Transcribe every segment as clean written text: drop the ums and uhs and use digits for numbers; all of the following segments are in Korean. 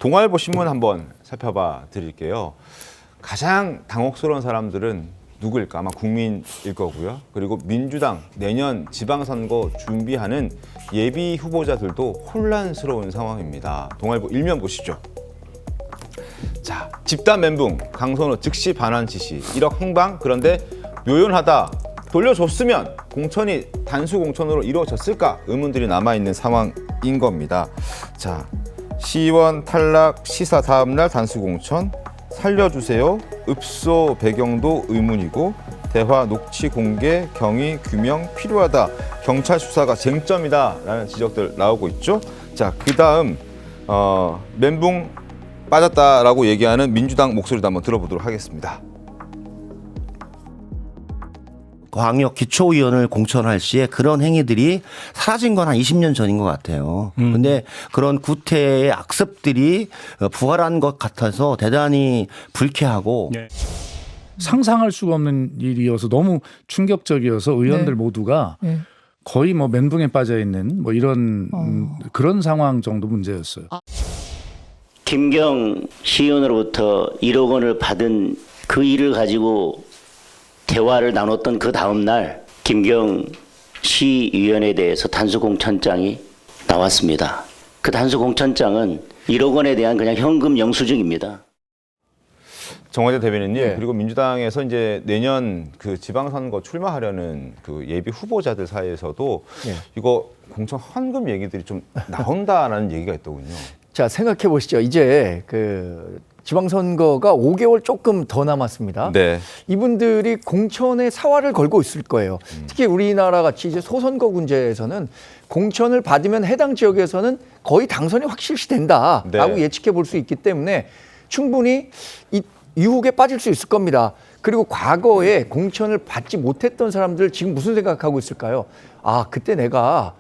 동아일보 신문 한번 살펴봐 드릴게요. 가장 당혹스러운 사람들은 누구일까? 아마 국민일 거고요. 그리고 민주당 내년 지방선거 준비하는 예비 후보자들도 혼란스러운 상황입니다. 동아일보 일면 보시죠. 자, 집단 멘붕, 강선호 즉시 반환 지시, 1억 행방. 그런데 묘연하다. 돌려줬으면 공천이 단수 공천으로 이루어졌을까? 의문들이 남아있는 상황인 겁니다. 자, 시의원 탈락 시사 다음 날 단수 공천 살려주세요. 읍소 배경도 의문이고 대화 녹취 공개 경위 규명 필요하다. 경찰 수사가 쟁점이다라는 지적들 나오고 있죠. 자, 그다음 멘붕 빠졌다라고 얘기하는 민주당 목소리도 한번 들어보도록 하겠습니다. 광역 기초의원을 공천할 시에 그런 행위들이 사라진 건 한 20년 전인 것 같아요. 근데 그런 구태의 악습들이 부활한 것 같아서 대단히 불쾌하고 네. 상상할 수가 없는 일이어서 너무 충격적이어서 의원들 모두가 거의 뭐 멘붕에 빠져 있는 뭐 이런 그런 상황 정도 문제였어요. 김경 시의원으로부터 1억 원을 받은 그 일을 가지고 대화를 나눴던 그 다음 날 김경 시의원에 대해서 단수공천장이 나왔습니다. 그 단수공천장은 1억 원에 대한 그냥 현금 영수증입니다. 정화대 대변인님, 그리고 민주당에서 이제 내년 그 지방선거 출마하려는 그 예비 후보자들 사이에서도 이거 공천 헌금 얘기들이 좀 나온다라는 얘기가 있더군요. 자, 생각해 보시죠. 이제 그 지방선거가 5개월 조금 더 남았습니다. 네. 이분들이 공천에 사활을 걸고 있을 거예요. 특히 우리나라 같이 이제 소선거군제에서는 공천을 받으면 해당 지역에서는 거의 당선이 확실시된다라고 예측해 볼 수 있기 때문에 충분히 이 유혹에 빠질 수 있을 겁니다. 그리고 과거에 공천을 받지 못했던 사람들 지금 무슨 생각하고 있을까요? 아, 그때 내가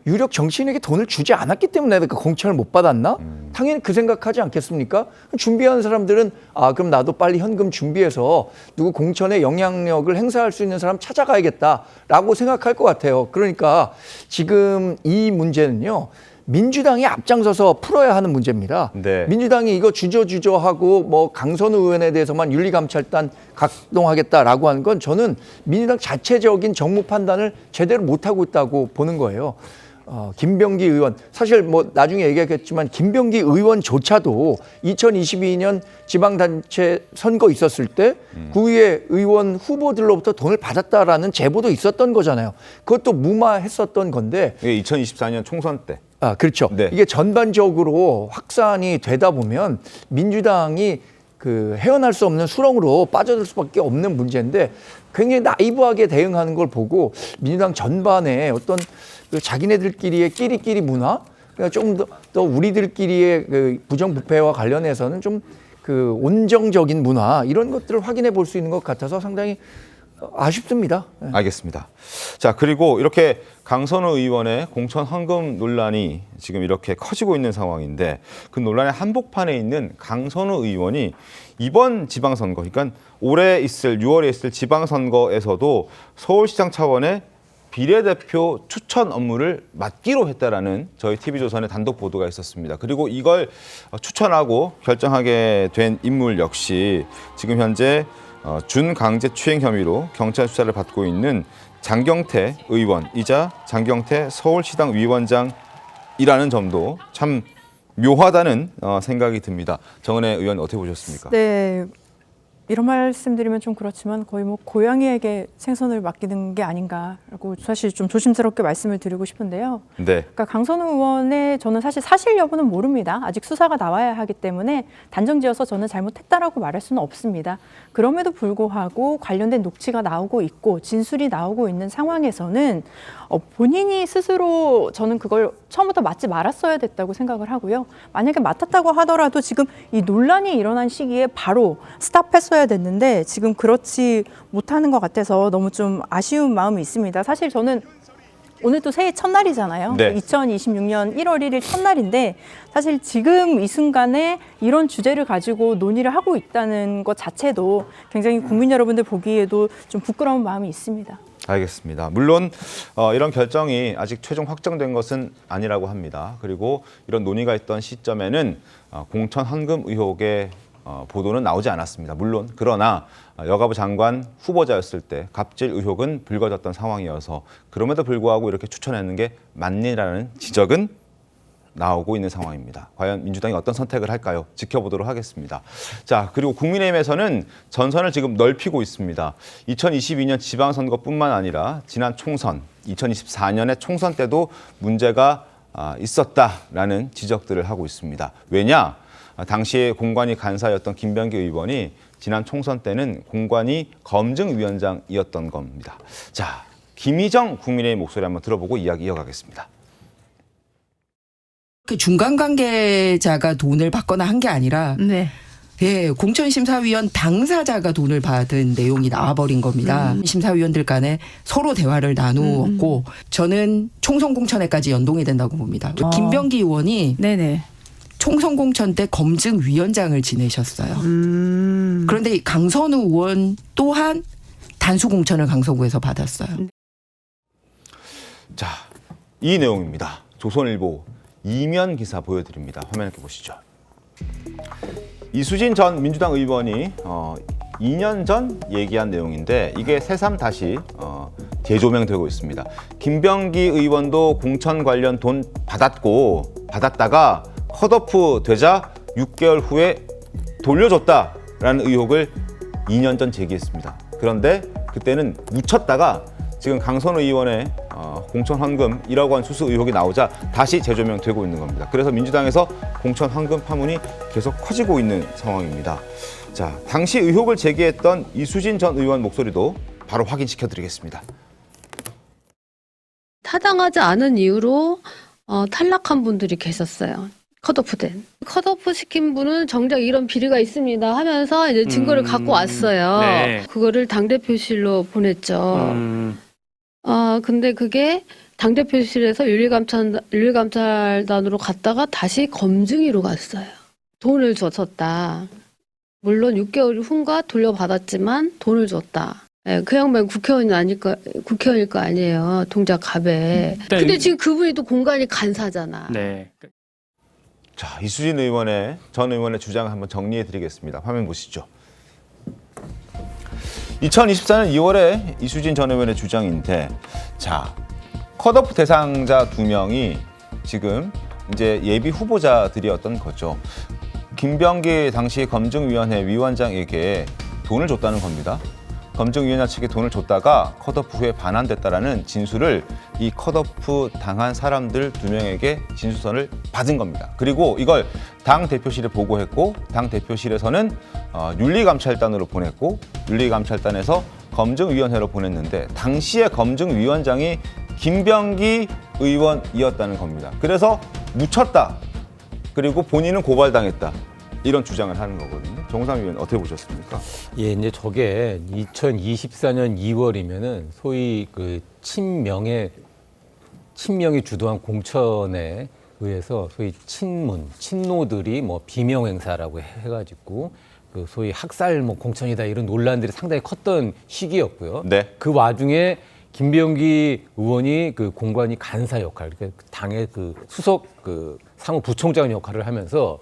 유력 정치인에게 돈을 주지 않았기 때문에 내가 공천을 못 받았나? 당연히 그 생각하지 않겠습니까? 준비하는 사람들은 아, 그럼 나도 빨리 현금 준비해서 누구 공천에 영향력을 행사할 수 있는 사람 찾아가야겠다라고 생각할 것 같아요. 그러니까 지금 이 문제는요. 민주당이 앞장서서 풀어야 하는 문제입니다. 네. 민주당이 이거 주저하고 뭐 강선우 의원에 대해서만 윤리감찰단 각동하겠다라고 하는 건 저는 민주당 자체적인 정무 판단을 제대로 못하고 있다고 보는 거예요. 김병기 의원, 사실 뭐 나중에 얘기하겠지만 김병기 의원조차도 2022년 지방단체 선거 있었을 때 구의회 의원 후보들로부터 돈을 받았다라는 제보도 있었던 거잖아요. 그것도 무마했었던 건데. 이게 2024년 총선 때. 아, 그렇죠. 네. 이게 전반적으로 확산이 되다 보면 민주당이 그 헤어날 수 없는 수렁으로 빠져들 수밖에 없는 문제인데 굉장히 나이브하게 대응하는 걸 보고 민주당 전반에 어떤 그 자기네들끼리의 끼리끼리 문화, 그러니까 좀 더 우리들끼리의 그 부정부패와 관련해서는 좀 그 온정적인 문화 이런 것들을 확인해 볼 수 있는 것 같아서 상당히 아쉽습니다. 알겠습니다. 자, 그리고 이렇게 강선우 의원의 공천 헌금 논란이 지금 이렇게 커지고 있는 상황인데 그 논란의 한복판에 있는 강선우 의원이 이번 지방선거, 그러니까 올해 있을 6월에 있을 지방선거에서도 서울시장 차원의 비례대표 추천 업무를 맡기로 했다라는 저희 TV조선의 단독 보도가 있었습니다. 그리고 이걸 추천하고 결정하게 된 인물 역시 지금 현재 준강제추행 혐의로 경찰 수사를 받고 있는 장경태 의원이자 장경태 서울시당 위원장이라는 점도 참 묘하다는 생각이 듭니다. 정은혜 의원 어떻게 보셨습니까? 네, 이런 말씀드리면 좀 그렇지만 거의 뭐 고양이에게 생선을 맡기는 게 아닌가라고 사실 좀 조심스럽게 말씀을 드리고 싶은데요. 네. 그러니까 강선우 의원의 저는 사실 사실 여부는 모릅니다. 아직 수사가 나와야 하기 때문에 단정지어서 저는 잘못했다라고 말할 수는 없습니다. 그럼에도 불구하고 관련된 녹취가 나오고 있고 진술이 나오고 있는 상황에서는 본인이 스스로 저는 그걸 처음부터 맡지 말았어야 됐다고 생각을 하고요. 만약에 맡았다고 하더라도 지금 이 논란이 일어난 시기에 바로 스탑했어야 됐는데 지금 그렇지 못하는 것 같아서 너무 좀 아쉬운 마음이 있습니다. 사실 저는 오늘 또 새해 첫날이잖아요. 네. 2026년 1월 1일 첫날인데 사실 지금 이 순간에 이런 주제를 가지고 논의를 하고 있다는 것 자체도 굉장히 국민 여러분들 보기에도 좀 부끄러운 마음이 있습니다. 알겠습니다. 물론 이런 결정이 아직 최종 확정된 것은 아니라고 합니다. 그리고 이런 논의가 있던 시점에는 공천 헌금 의혹의 보도는 나오지 않았습니다. 물론 그러나 여가부 장관 후보자였을 때 갑질 의혹은 불거졌던 상황이어서 그럼에도 불구하고 이렇게 추천하는 게 맞느냐는 지적은 나오고 있는 상황입니다. 과연 민주당이 어떤 선택을 할까요? 지켜보도록 하겠습니다. 자, 그리고 국민의힘에서는 전선을 지금 넓히고 있습니다. 2022년 지방선거뿐만 아니라 지난 총선, 2024년의 총선 때도 문제가 있었다라는 지적들을 하고 있습니다. 왜냐? 당시에 공관위 간사였던 김병기 의원이 지난 총선 때는 공관위 검증위원장이었던 겁니다. 자, 김희정 국민의힘 목소리 한번 들어보고 이야기 이어가겠습니다. 그 중간 관계자가 돈을 받거나 한 게 아니라 네. 예, 공천심사위원 당사자가 돈을 받은 내용이 나와버린 겁니다. 심사위원들 간에 서로 대화를 나누었고 저는 총선 공천에까지 연동이 된다고 봅니다. 김병기 의원이 네네. 총선 공천 때 검증위원장을 지내셨어요. 그런데 강선우 의원 또한 단수 공천을 강서구에서 받았어요. 자, 이 내용입니다. 조선일보 이면 기사 보여드립니다. 화면 이렇게 보시죠. 이수진 전 민주당 의원이 2년 전 얘기한 내용인데 이게 새삼 다시 재조명되고 있습니다. 김병기 의원도 공천 관련 돈 받았다가 컷오프 되자 6개월 후에 돌려줬다라는 의혹을 2년 전 제기했습니다. 그런데 그때는 묻혔다가 지금 강선우 의원의 공천 헌금 1억 원 수수 의혹이 나오자 다시 재조명되고 있는 겁니다. 그래서 민주당에서 공천 헌금 파문이 계속 커지고 있는 상황입니다. 자, 당시 의혹을 제기했던 이수진 전 의원 목소리도 바로 확인시켜 드리겠습니다. 타당하지 않은 이유로 탈락한 분들이 계셨어요. 컷오프된. 컷오프 시킨 분은 정작 이런 비리가 있습니다 하면서 이제 증거를 갖고 왔어요. 네. 그거를 당대표실로 보냈죠. 근데 그게 당대표실에서 윤리감찰단으로 갔다가 다시 검증위로 갔어요. 돈을 줬었다. 물론 6개월 후인가 돌려받았지만 돈을 줬다. 예, 그 양반 국회의원일 거 아니에요. 동작갑에. 근데 지금 그분이 또 공관위 간사잖아. 네. 자, 이수진 전 의원의 주장을 한번 정리해 드리겠습니다. 화면 보시죠. 2024년 2월에 이수진 전 의원의 주장인데, 자, 컷오프 대상자 2명이 지금 이제 예비 후보자들이었던 거죠. 김병기 당시 검증위원회 위원장에게 돈을 줬다는 겁니다. 검증위원회 측에 돈을 줬다가 컷오프 후에 반환됐다라는 진술을 이 컷오프 당한 사람들 2명에게 진술서를 받은 겁니다. 그리고 이걸 당 대표실에 보고했고 당 대표실에서는 윤리감찰단으로 보냈고 윤리감찰단에서 검증위원회로 보냈는데 당시에 검증위원장이 김병기 의원이었다는 겁니다. 그래서 묻혔다. 그리고 본인은 고발당했다. 이런 주장을 하는 거거든요. 정상 위원 어떻게 보셨습니까? 예, 이제 저게 2024년 2월이면은 소위 그 친명이 주도한 공천에 의해서 소위 친노들이 뭐 비명 행사라고 해가지고 그 소위 학살 뭐 공천이다 이런 논란들이 상당히 컸던 시기였고요. 네. 그 와중에 김병기 의원이 그 공관위 간사 역할, 그러니까 당의 그 수석 그 사무부총장 역할을 하면서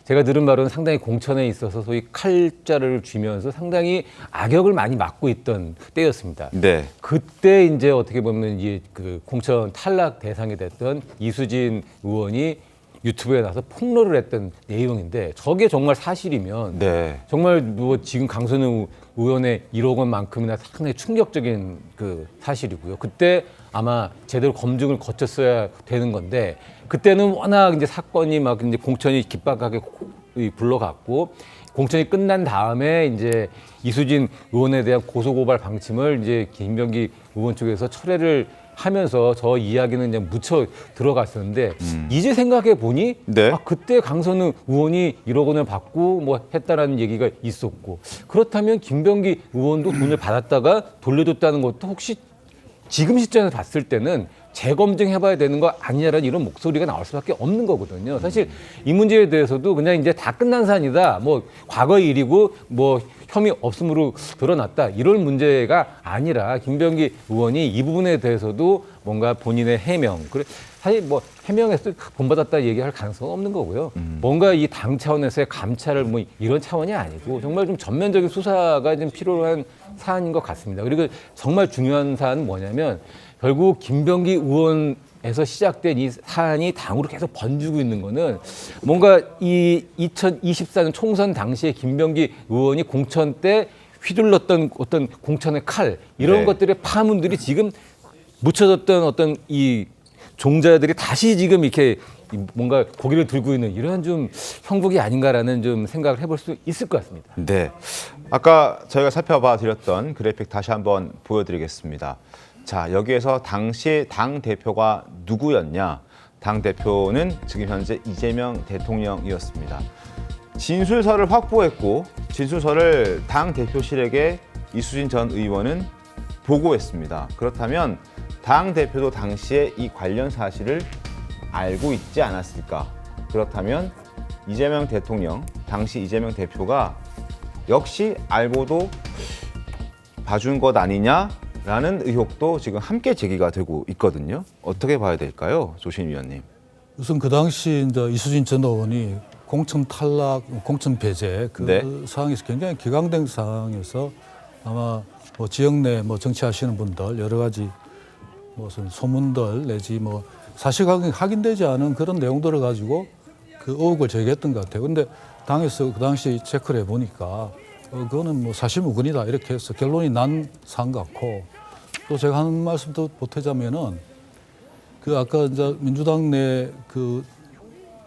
제가 들은 바로는 상당히 공천에 있어서 소위 칼자를 쥐면서 상당히 악역을 많이 맡고 있던 때였습니다. 네. 그때 이제 어떻게 보면 이 그 공천 탈락 대상이 됐던 이수진 의원이 유튜브에 나서 폭로를 했던 내용인데 저게 정말 사실이면 네. 정말 뭐 지금 강선우 의원의 1억 원만큼이나 상당히 충격적인 그 사실이고요. 그때 아마 제대로 검증을 거쳤어야 되는 건데 그때는 워낙 이제 사건이 막 이제 공천이 긴박하게 굴러갔고 공천이 끝난 다음에 이제 이수진 의원에 대한 고소고발 방침을 이제 김병기 의원 쪽에서 철회를 하면서 저 이야기는 그냥 묻혀 들어갔었는데 이제 생각해 보니 네. 그때 강선우 의원이 1억 원을 받고 뭐 했다라는 얘기가 있었고 그렇다면 김병기 의원도 돈을 받았다가 돌려줬다는 것도 혹시 지금 시점에서 봤을 때는 재검증해봐야 되는 거 아니냐라는 이런 목소리가 나올 수밖에 없는 거거든요. 사실 이 문제에 대해서도 그냥 이제 다 끝난 사안이다. 뭐 과거의 일이고 뭐 혐의 없음으로 드러났다. 이런 문제가 아니라 김병기 의원이 이 부분에 대해서도 뭔가 본인의 해명, 그래 사실 뭐 해명에서 본받았다 얘기할 가능성은 없는 거고요. 뭔가 이 당 차원에서의 감찰을 뭐 이런 차원이 아니고 정말 좀 전면적인 수사가 좀 필요한 사안인 것 같습니다. 그리고 정말 중요한 사안은 뭐냐면 결국 김병기 의원에서 시작된 이 사안이 당으로 계속 번지고 있는 거는 뭔가 이 2024년 총선 당시에 김병기 의원이 공천 때 휘둘렀던 어떤 공천의 칼 이런 네. 것들의 파문들이 지금 묻혀졌던 어떤 이 종자들이 다시 지금 이렇게 뭔가 고개를 들고 있는 이런 좀 형국이 아닌가라는 좀 생각을 해볼 수 있을 것 같습니다. 네. 아까 저희가 살펴봐 드렸던 그래픽 다시 한번 보여드리겠습니다. 자, 여기에서 당시 당 대표가 누구였냐? 당 대표는 지금 현재 이재명 대통령이었습니다. 진술서를 확보했고 진술서를 당 대표실에게 이수진 전 의원은 보고했습니다. 그렇다면 당 대표도 당시에 이 관련 사실을 알고 있지 않았을까? 그렇다면 이재명 대통령, 당시 이재명 대표가 역시 알고도 봐준 것 아니냐라는 의혹도 지금 함께 제기가 되고 있거든요. 어떻게 봐야 될까요, 조신 위원님? 우선 그 당시 이제 이수진 전 의원이 공천 탈락, 공천 배제 그 네. 상황에서 굉장히 기강된 상황에서 아마 뭐 지역 내 뭐 정치하시는 분들 여러 가지 무슨 소문들 내지 뭐 사실관계 확인되지 않은 그런 내용들을 가지고 그 의혹을 제기했던 것 같아요. 근데 당에서 그 당시 체크를 해보니까 그거는 뭐 사실무근이다 이렇게 해서 결론이 난 사안 같고 또 제가 하는 말씀도 보태자면은 그 아까 이제 민주당 내 그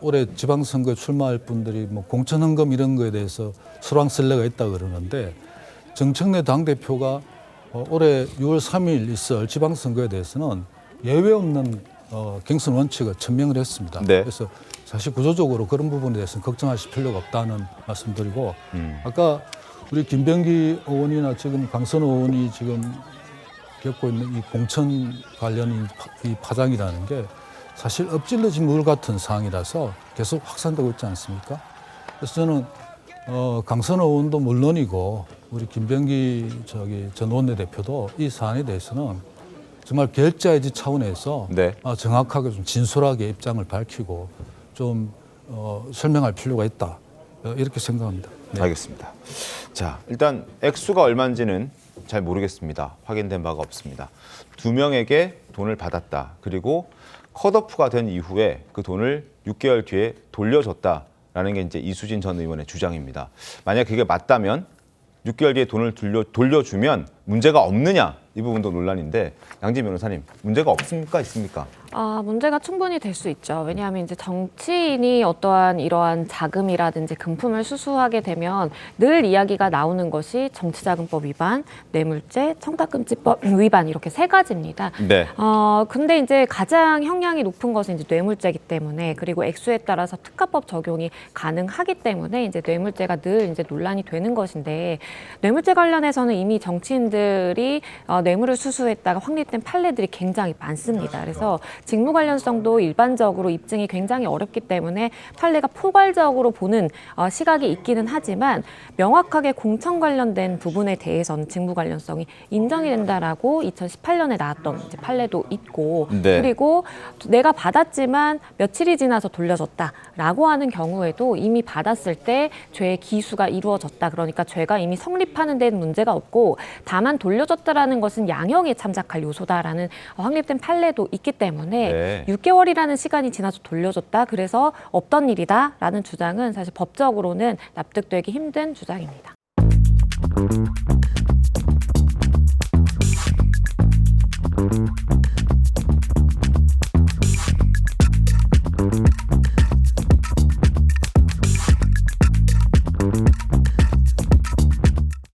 올해 지방선거에 출마할 분들이 뭐 공천헌금 이런 거에 대해서 수랑설레가 있다 그러는데 정청래 당대표가 올해 6월 3일 있을 지방선거에 대해서는 예외 없는 경선 원칙을 천명을 했습니다. 네. 그래서 사실 구조적으로 그런 부분에 대해서는 걱정하실 필요가 없다는 말씀드리고 아까 우리 김병기 의원이나 지금 강선호 의원이 지금 겪고 있는 이 공천 관련 이 파장이라는 게 사실 엎질러진 물 같은 상황이라서 계속 확산되고 있지 않습니까? 그래서 저는 강선호 의원도 물론이고 우리 김병기 전 원내대표도 이 사안에 대해서는 정말 결자해지 차원에서 네. 정확하게 좀 진솔하게 입장을 밝히고 좀 설명할 필요가 있다 이렇게 생각합니다. 네. 알겠습니다. 자, 일단 액수가 얼마인지는 잘 모르겠습니다. 확인된 바가 없습니다. 2명에게 돈을 받았다. 그리고 컷오프가 된 이후에 그 돈을 6개월 뒤에 돌려줬다라는 게 이제 이수진 전 의원의 주장입니다. 만약 그게 맞다면 6개월 뒤에 돈을 돌려주면 문제가 없느냐 이 부분도 논란인데 양진 변호사님 문제가 없습니까 있습니까? 문제가 충분히 될 수 있죠. 왜냐하면 이제 정치인이 어떠한 이러한 자금이라든지 금품을 수수하게 되면 늘 이야기가 나오는 것이 정치자금법 위반, 뇌물죄, 청탁금지법 위반 이렇게 세 가지입니다. 네. 근데 이제 가장 형량이 높은 것은 이제 뇌물죄이기 때문에 그리고 액수에 따라서 특가법 적용이 가능하기 때문에 이제 뇌물죄가 늘 이제 논란이 되는 것인데 뇌물죄 관련해서는 이미 정치인들이 뇌물을 수수했다가 확립된 판례들이 굉장히 많습니다. 그래서 직무 관련성도 일반적으로 입증이 굉장히 어렵기 때문에 판례가 포괄적으로 보는 시각이 있기는 하지만 명확하게 공천 관련된 부분에 대해서는 직무 관련성이 인정이 된다라고 2018년에 나왔던 이제 판례도 있고 네. 그리고 내가 받았지만 며칠이 지나서 돌려줬다라고 하는 경우에도 이미 받았을 때 죄의 기수가 이루어졌다. 그러니까 죄가 이미 성립하는 데는 문제가 없고 다만 돌려줬다라는 것은 양형에 참작할 요소다라는 확립된 판례도 있기 때문에 네. 6개월이라는 시간이 지나서 돌려줬다. 그래서 없던 일이다라는 주장은 사실 법적으로는 납득되기 힘든 주장입니다.